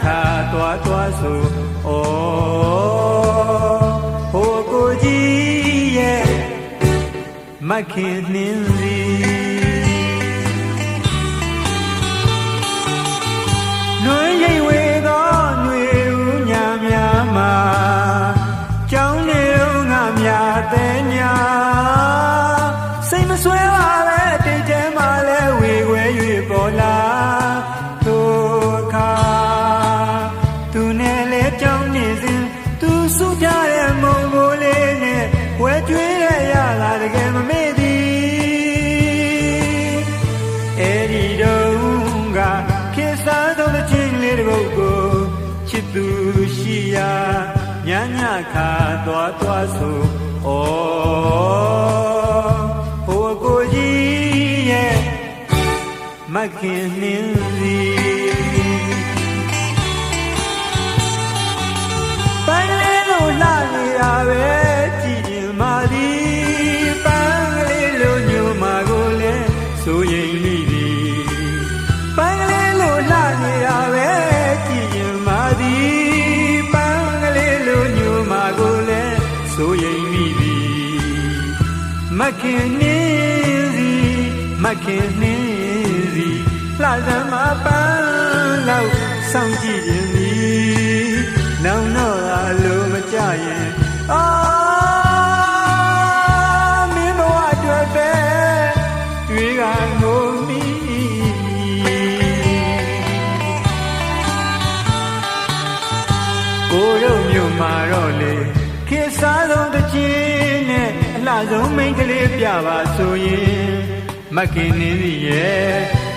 ခါသွားသွားဆိုဩဟိုကိုကြီးရဲ့မခင်နှင်းစီနှွေးရိပ်ဝေသောຫນွေဦးညာများမှာကြောင်းနေဦးငါများတဲ့ညာစိတ်မဆွဲပါပဲတိတ်တဲမှာလဲဝေခွဲ၍ပေါ်လာတို့အခါသူနဲ့လဲကြောင်းနေစဉ်သူစုပြတဲ့မုံကိုလေးနဲ့ဝဲကျွေးရရလာတကယ်မမေ့သည်အဲ့ဒီတုန်းကခေတ်စားသောတစ်ချိန်လေးတစ်ပုဒ်ကိုချစ်သူရှိရာညညခါသွားသွားဆိုဩဟိုကိုကြီးရဲ့မခင်နှင်းစီပန်းလေးလိုလှနေတာပဲကြည်ရင်မာသည်ပန်းလေးလိုညိုမာကိုလည်းဆိုရင်မိသည်ပန်းလေးလိုလှနေတာပဲကြည်ရင်မာသည်ပန်းလေးလိုညိုမာကိုလည်းဆိုရင်မိသည်မခင်နှင်းစီမခင်နှင်းစီလှစမ်းမပန်းလောက်စောင့်ကြည့်ခြင်းသည်နောင်တော့အလိုမကြရင်မင်းဘဝအတွက်ပဲတွေကငိုမိကိုတို့မြို့မှာတော့လေခေတ်စားဆုံးတစ်ချင်းနဲ့အလှဆုံးမိန်းကလေးပြပါဆိုရင်မခင်နှင်းစီရဲ့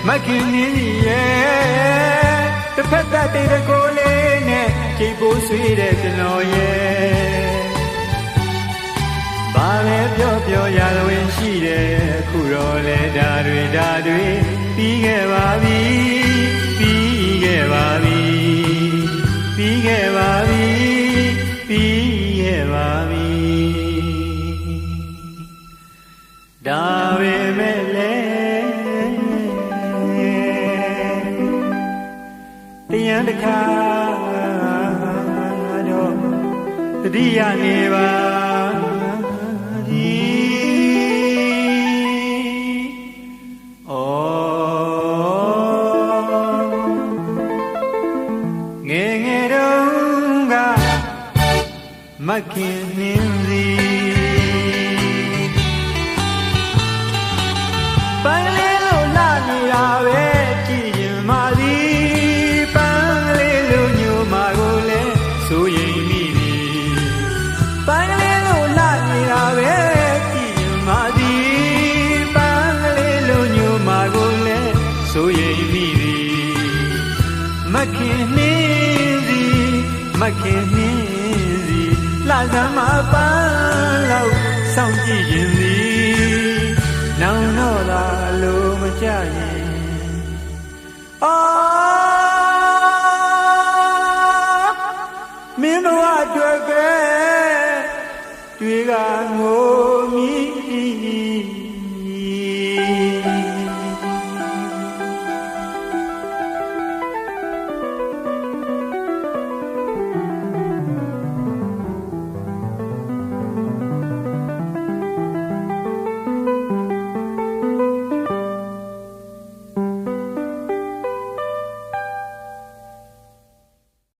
မခင်နှင်းစီရဲ့တစ်ဖက်သက်တဲ့ကိုလေးနဲ့ချိန်ပိုးဆွေးတဲ့ကျွန်တော်ရဲ့ဘာလဲပြောပြောရလွင်ရှိတယ်အခုတော့လေဒါတွေပြီးခဲ့ပါပြီပြီးခဲ့ပါပြီပြီးခဲ့ပါပြီပြီးခဲ့ပါပြီဒါပေမဲ့လေတရားတစ်ခါတော့တတိယနေပါဒီငယ်ငယ်တုန်းကမခင်နှင်းစီပန်းလေးလိုလှနေတာပဲကြည်ရင်မာသည်ပန်းလေးလိုညိုမာကိုလည်းဆိုရင်မိသည်ပန်းလေးလိုလှနေတာပဲကြည်ရင်မာသည်ပန်းလေးလိုညိုမာကိုလည်းဆိုရင်မိသည်မခင်နှင်းစီမခင်နှင်းစီလှစမ်းမပန်းလောက်စောင့်ကြည့်ရင်သည်နောင်တော့သာအလိုမကြရင်